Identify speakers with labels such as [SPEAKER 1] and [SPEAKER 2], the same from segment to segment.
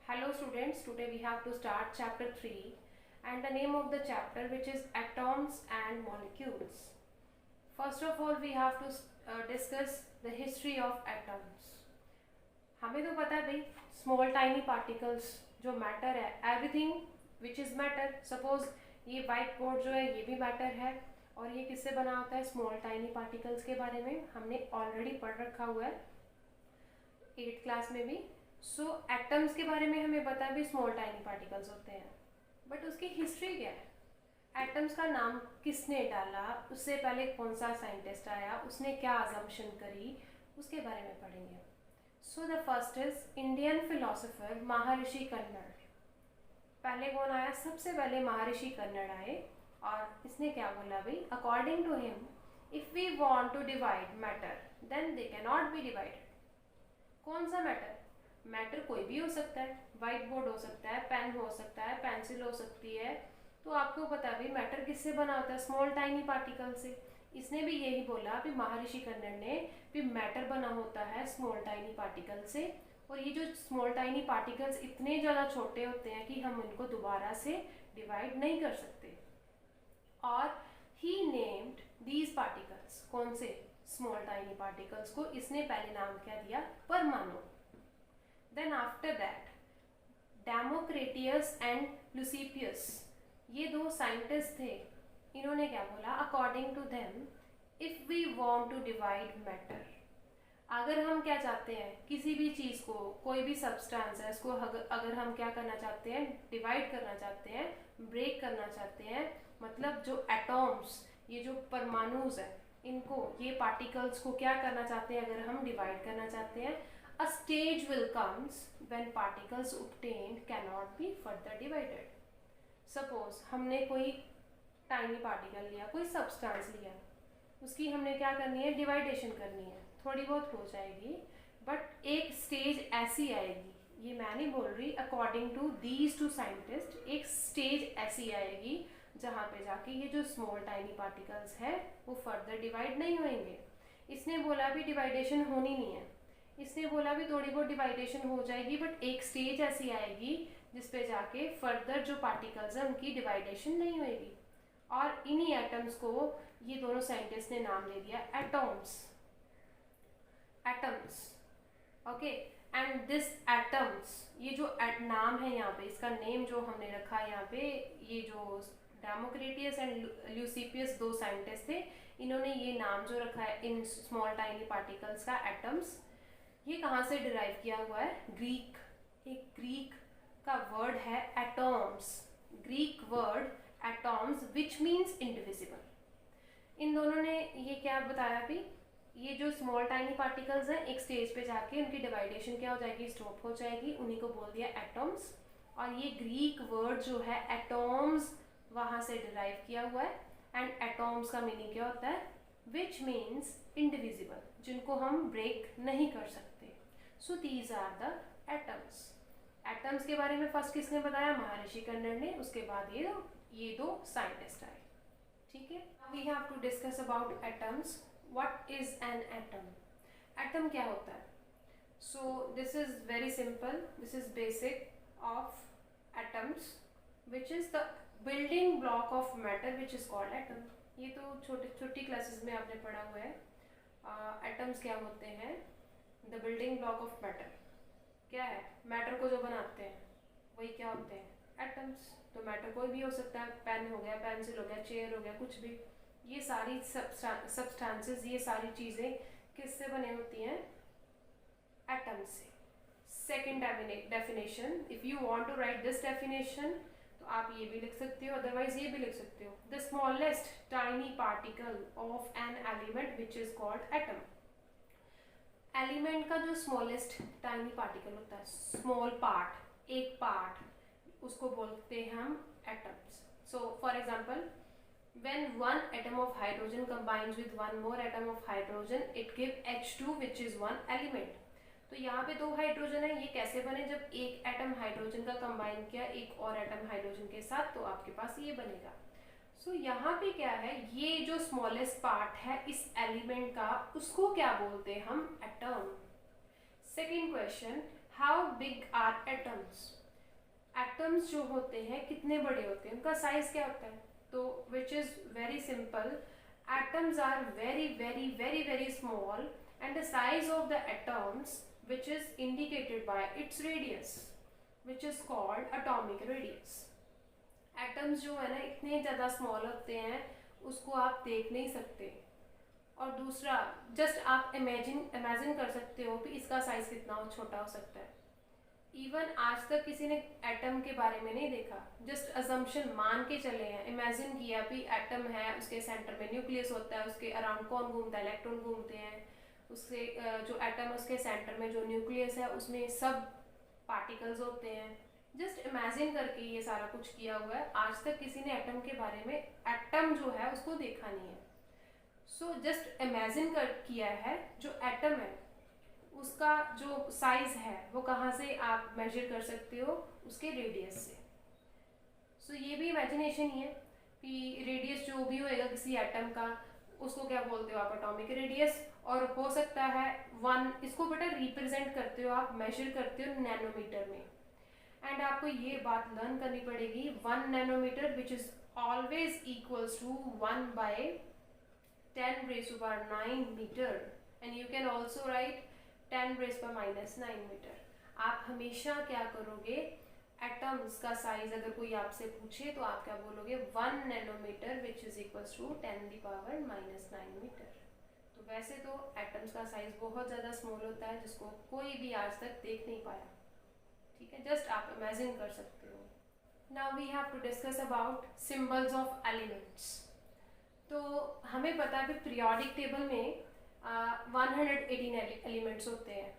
[SPEAKER 1] Hello students, today we have to start chapter 3 and the name of the chapter which is atoms and molecules. First of all we have to discuss the history of atoms. हमें तो पता है भाई small tiny particles जो matter है everything which is matter. Suppose ये white board जो है ये भी मैटर है और ये किससे बना होता है स्मॉल टाइनी पार्टिकल्स के बारे में हमने ऑलरेडी पढ़ रखा हुआ है 8th क्लास में भी. सो एटम्स के बारे में हमें पता है भी स्मॉल टाइनी पार्टिकल्स होते हैं बट उसकी हिस्ट्री क्या है. एटम्स का नाम किसने डाला, उससे पहले कौन सा साइंटिस्ट आया, उसने क्या अजम्पशन करी, उसके बारे में पढ़ेंगे. So the first is Indian philosopher महर्षि कन्नड़. पहले कौन आया, सबसे पहले महर्षि कन्नड़ आए और इसने क्या बोला भाई according to him if we want to divide matter then they can not be divided. कौन सा मैटर, मैटर कोई भी हो सकता है, वाइट बोर्ड हो सकता है, पेन हो सकता है, पेंसिल हो सकती है. तो आपको पता है भाई मैटर किससे बना होता है स्मॉल टाइनी पार्टिकल से. इसने भी यही बोला भी महर्षि कन्नड़ ने भी मैटर बना होता है स्मॉल टाइनी पार्टिकल से और ये जो स्मॉल टाइनी पार्टिकल्स इतने ज़्यादा छोटे होते हैं कि हम इनको दोबारा से डिवाइड नहीं कर सकते. और ही नेम्ड दीज पार्टिकल्स, कौन से स्मॉल टाइनी पार्टिकल्स को इसने पहले नाम क्या दिया परमाणु. Then after that Democritus and Leucippus, ये दो साइंटिस्ट थे, इन्होंने क्या बोला according to them if we want to divide matter, अगर हम क्या चाहते हैं किसी भी चीज़ को, कोई भी सब्सटेंस है इसको अगर हम क्या करना चाहते हैं डिवाइड करना चाहते हैं, ब्रेक करना चाहते हैं, मतलब जो एटॉम्स ये जो परमाणुज है इनको, ये पार्टिकल्स को क्या करना चाहते हैं अगर हम डिवाइड करना चाहते हैं, a stage will comes when particles obtained cannot be further divided. Suppose हमने कोई टाइनी पार्टिकल लिया, कोई सब्सटेंस लिया, उसकी हमने क्या करनी है डिवाइडेशन करनी है, थोड़ी बहुत हो जाएगी बट एक स्टेज ऐसी आएगी, ये मैं नहीं बोल रही, according to these two scientist एक स्टेज ऐसी आएगी जहाँ पे जाके ये जो स्मॉल टाइनी पार्टिकल्स है वो फर्दर डिवाइड नहीं होंगे. इसने बोला भी डिवाइडेशन होनी नहीं है, इसने बोला भी थोड़ी बहुत डिवाइडेशन हो जाएगी बट एक स्टेज ऐसी आएगी जिस पे जाके फर्दर जो पार्टिकल्स हैं उनकी डिवाइडेशन नहीं होएगी. और इन्हीं एटम्स को ये दोनों साइंटिस्ट ने नाम दे दिया atoms. Atoms okay. And this atoms, ये जो नाम है यहाँ पे, इसका नेम जो हमने रखा है यहाँ पे, ये जो डेमोक्रेटियस एंड ल्यूसिपियस दो साइंटिस्ट थे, इन्होंने ये नाम जो रखा है इन स्मॉल टाइनी पार्टिकल्स का एटम्स, ये कहाँ से डिराइव किया हुआ है, ग्रीक. एक ग्रीक का वर्ड है atoms, Greek word atoms which means indivisible. इन दोनों ने ये क्या बताया भी, ये जो स्मॉल टाइनी पार्टिकल्स हैं एक स्टेज पे जाके उनकी डिवाइडेशन क्या हो जाएगी, स्टॉप हो जाएगी, उन्हीं को बोल दिया एटॉम्स. और ये ग्रीक वर्ड जो है एटॉम्स वहाँ से डिराइव किया हुआ है. एंड एटॉम्स का मीनिंग क्या होता है, विच मीन्स इंडिविजिबल, जिनको हम ब्रेक नहीं कर सकते. So these are the atoms. Atoms के बारे में फर्स्ट किसने बताया, महर्षि कन्नड़ ने, उसके बाद ये दो साइंटिस्ट आए. ठीक है, we have to discuss about atoms. What is an atom, atom क्या होता है. So this is very simple, this is basic of atoms which is the building block of matter which is called atom. ये तो छोटी classes में आपने पढ़ा हुआ है. एटम्स क्या होते हैं, the building block of matter. क्या है, मैटर को जो बनाते हैं वही क्या होते हैं एटम्स. तो मैटर कोई भी हो सकता है, पेन हो गया, पेंसिल हो गया, चेयर हो गया, कुछ भी. ये सारी सब्सटेंसेस, ये सारी चीज़ें किससे बने होती हैं, एटम्स से. Second definition, if you want to write this definition तो आप ये भी लिख सकते हो, अदरवाइज ये भी लिख सकते हो. The smallest tiny particle of an element which is called atom. Element का जो स्मॉलेस्ट टाइनी पार्टिकल होता है, स्मॉल पार्ट, एक पार्ट, उसको बोलते हैं हम atoms. So for example when one atom of hydrogen combines with one more atom of hydrogen it give H2 which is one element. तो यहाँ पे दो हाइड्रोजन है, ये कैसे बने, जब एक एटम हाइड्रोजन का कंबाइन किया एक और एटम हाइड्रोजन के साथ तो आपके पास ये बनेगा. सो यहाँ पे क्या है, ये जो स्मॉलेस्ट पार्ट है इस एलिमेंट का, उसको क्या बोलते हैं हम, atom. Second question, how big are atoms, atoms जो होते हैं कितने बड़े होते हैं, उनका साइज क्या होता है, तो which is very simple, atoms are very very very very small and the size of the atoms which is indicated by its radius which is called atomic radius. Atoms जो है ना इतने ज़्यादा स्मॉल होते हैं उसको आप देख नहीं सकते, और दूसरा जस्ट आप इमेजिन कर सकते हो कि इसका साइज कितना छोटा हो सकता है। इवन आज तक किसी ने एटम के बारे में नहीं देखा, जस्ट अजम्पशन मान के चले हैं, इमेजिन किया भी एटम है, उसके सेंटर में न्यूक्लियस होता है, उसके अराउंड कौन घूमता है, इलेक्ट्रॉन घूमते हैं, उससे जो एटम है उसके सेंटर में जो न्यूक्लियस है उसमें सब पार्टिकल्स होते हैं, जस्ट इमेजिन करके ये सारा कुछ किया हुआ है। आज तक किसी ने एटम के बारे में, एटम जो है उसको देखा नहीं है। सो जस्ट इमेजिन कर किया है जो एटम है उसका जो साइज है वो कहाँ से आप मेजर कर सकते हो, उसके रेडियस से। सो ये भी इमेजिनेशन ही है कि रेडियस जो भी होएगा किसी एटम का उसको क्या बोलते हो आप, एटॉमिक रेडियस, और हो सकता है 1, इसको बेटा रिप्रेजेंट करते हो आप, मेजर करते हो नैनोमीटर में। एंड आपको ये बात लर्न करनी पड़ेगी, 1 nanometre which is always equals to 1/10⁻⁹ metre, and you can also write 10⁻⁻⁹ metre. आप हमेशा क्या करोगे, एटम्स का साइज अगर कोई आपसे पूछे तो आप क्या बोलोगे, 1 nanometre which is equals to 10⁻⁻⁹ metre. तो वैसे तो एटम्स का साइज बहुत ज़्यादा स्मॉल होता है जिसको कोई भी आज तक देख नहीं पाया, ठीक है, जस्ट आप इमेजिन कर सकते हो। Now we have to discuss about symbols of elements. तो हमें पता है कि पीरियोडिक टेबल में 118 एलिमेंट्स होते हैं,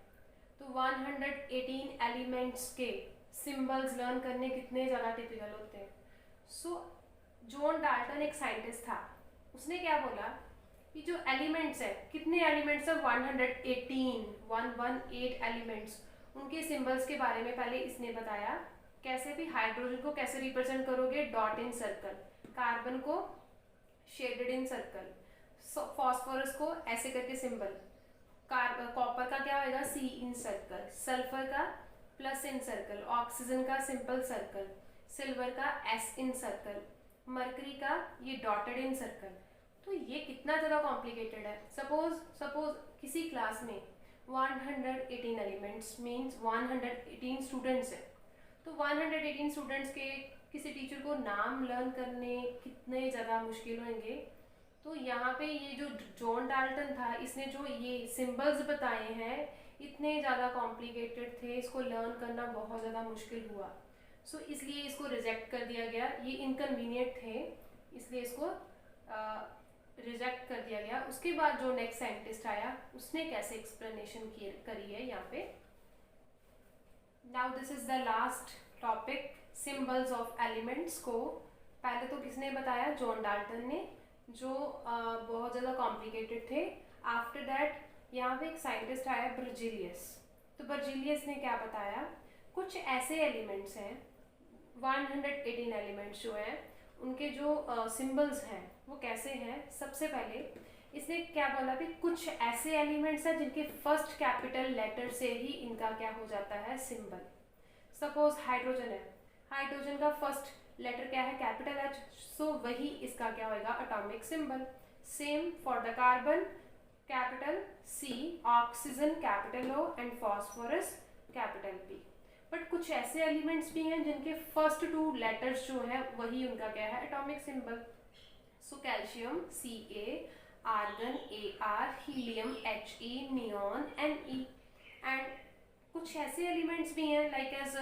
[SPEAKER 1] तो 118 एलिमेंट्स के सिंबल्स लर्न करने कितने ज़्यादा टिपिकल होते हैं। सो जॉन डाल्टन एक साइंटिस्ट था, उसने क्या बोला कि जो एलिमेंट्स है, कितने एलिमेंट्स है, 118 एलिमेंट्स, उनके सिंबल्स के बारे में पहले इसने बताया। कैसे भी, हाइड्रोजन को कैसे रिप्रेजेंट करोगे, डॉट इन सर्कल, कार्बन को शेडेड इन सर्कल, फॉस्फोरस को ऐसे करके सिंबल, कॉपर का क्या होगा, सी इन सर्कल, सल्फर का प्लस इन सर्कल, ऑक्सीजन का सिंपल सर्कल, सिल्वर का एस इन सर्कल, मरकरी का ये डॉटेड इन सर्कल। तो ये कितना ज़्यादा कॉम्प्लिकेटेड है। सपोज किसी क्लास में 118 एलिमेंट्स मीन्स 118 स्टूडेंट्स हैं, तो 118 स्टूडेंट्स के किसी टीचर को नाम लर्न करने कितने ज़्यादा मुश्किल होंगे। तो यहाँ पे ये जो जॉन डाल्टन था, इसने जो ये सिंबल्स बताए हैं इतने ज़्यादा कॉम्प्लिकेटेड थे, इसको लर्न करना बहुत ज़्यादा मुश्किल हुआ। सो इसलिए इसको रिजेक्ट कर दिया गया, ये इनकन्वीनियंट थे इसलिए इसको रिजेक्ट कर दिया गया। उसके बाद जो नेक्स्ट साइंटिस्ट आया उसने कैसे एक्सप्लेनेशन करी है यहाँ पे। Now this is the last topic, symbols of elements को पहले तो किसने बताया, जॉन डाल्टन ने, जो बहुत ज़्यादा कॉम्प्लिकेटेड थे। आफ्टर दैट यहाँ पे एक साइंटिस्ट आया बर्जीलियस, तो बर्जीलियस ने क्या बताया, कुछ ऐसे एलिमेंट्स हैं 118 एलिमेंट्स जो हैं उनके जो सिंबल्स हैं वो कैसे हैं। सबसे पहले इसने क्या बोला कि कुछ ऐसे एलिमेंट्स हैं जिनके फर्स्ट कैपिटल लेटर से ही इनका क्या हो जाता है, सिंबल। सपोज हाइड्रोजन है, हाइड्रोजन का फर्स्ट लेटर क्या है, कैपिटल एच, सो वही इसका क्या होगा, atomic symbol. Same for the carbon, capital C, oxygen capital O and phosphorus capital P. But कुछ ऐसे एलिमेंट्स भी हैं जिनके फर्स्ट 2 लेटर्स जो है वही उनका क्या है, atomic symbol. So calcium Ca, argon Ar, helium He, neon Ne। And कुछ ऐसे एलिमेंट्स भी हैं लाइक एज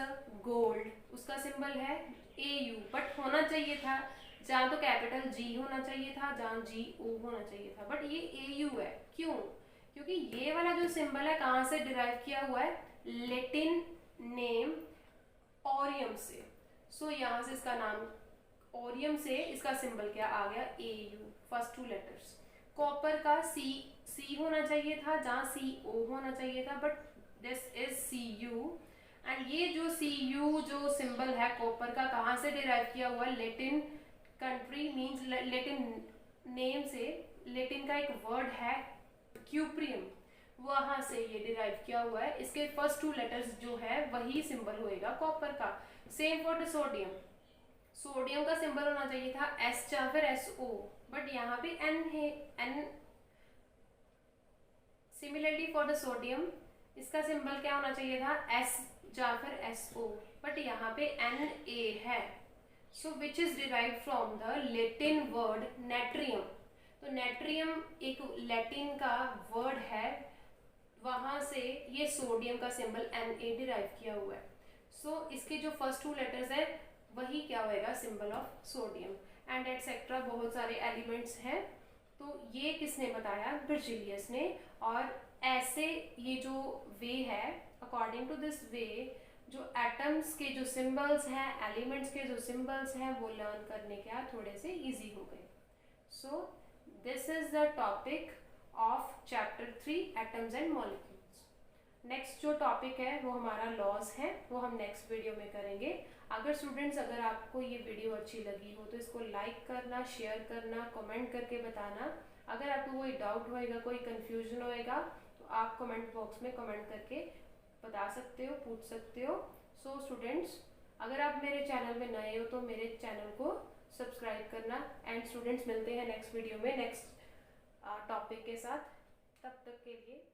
[SPEAKER 1] गोल्ड, उसका सिंबल है Au, बट होना चाहिए था जहाँ तो कैपिटल G होना चाहिए था, जहाँ Go होना चाहिए था, बट ये Au है। क्यों? क्योंकि ये वाला जो सिंबल है कहाँ से डिराइव किया हुआ है, लेटिन नेम ऑरियम से। सो यहाँ से इसका नाम ऑरियम से इसका सिंबल क्या आ गया, Au, फर्स्ट 2 लेटर्स। कॉपर का C होना चाहिए था जहाँ Co होना चाहिए था, but this is Cu। And ये जो Cu जो सिंबल है कॉपर का कहाँ से डिराइव किया हुआ, Latin country means Latin name से। लेटिन का एक वर्ड है क्यूप्रियम, वहां से ये डिराइव किया हुआ है। इसके फर्स्ट 2 लेटर्स जो है वही सिंबल होएगा कॉपर का। Same for the sodium, sodium का सिंबल होना चाहिए था एस या फिर SO, बट यहाँ पे N है, N। Similarly for the sodium, इसका सिंबल क्या होना चाहिए था S या फिर SO, बट यहाँ पे Na है। So which is derive from the Latin word natrium. तो नेट्रियम एक लैटिन का वर्ड है, वहां से ये सोडियम का सिंबल Na डिराइव किया हुआ है। सो इसके जो फर्स्ट 2 लेटर्स है वही क्या होएगा symbol of sodium, and etcetera बहुत सारे एलिमेंट्स हैं। तो ये किसने बताया, बर्जीलियस ने। और ऐसे ये जो वे है, अकॉर्डिंग टू दिस वे जो एटम्स के जो सिंबल्स हैं, एलिमेंट्स के जो सिंबल्स हैं वो लर्न करने के थोड़े से इजी हो गए। सो this is the topic of chapter 3 atoms and molecules. Next जो टॉपिक है वो हमारा लॉज है, वो हम नेक्स्ट वीडियो में करेंगे। अगर स्टूडेंट्स, अगर आपको ये वीडियो अच्छी लगी हो तो इसको लाइक करना, शेयर करना, कमेंट करके बताना। अगर आपको कोई डाउट होएगा, कोई कंफ्यूजन होएगा तो आप कमेंट बॉक्स में कमेंट करके बता सकते हो, पूछ सकते हो। सो स्टूडेंट्स, अगर आप मेरे चैनल में नए हो तो मेरे चैनल को सब्सक्राइब करना। एंड स्टूडेंट्स, मिलते हैं नेक्स्ट वीडियो में नेक्स्ट टॉपिक के साथ। तब तक के लिए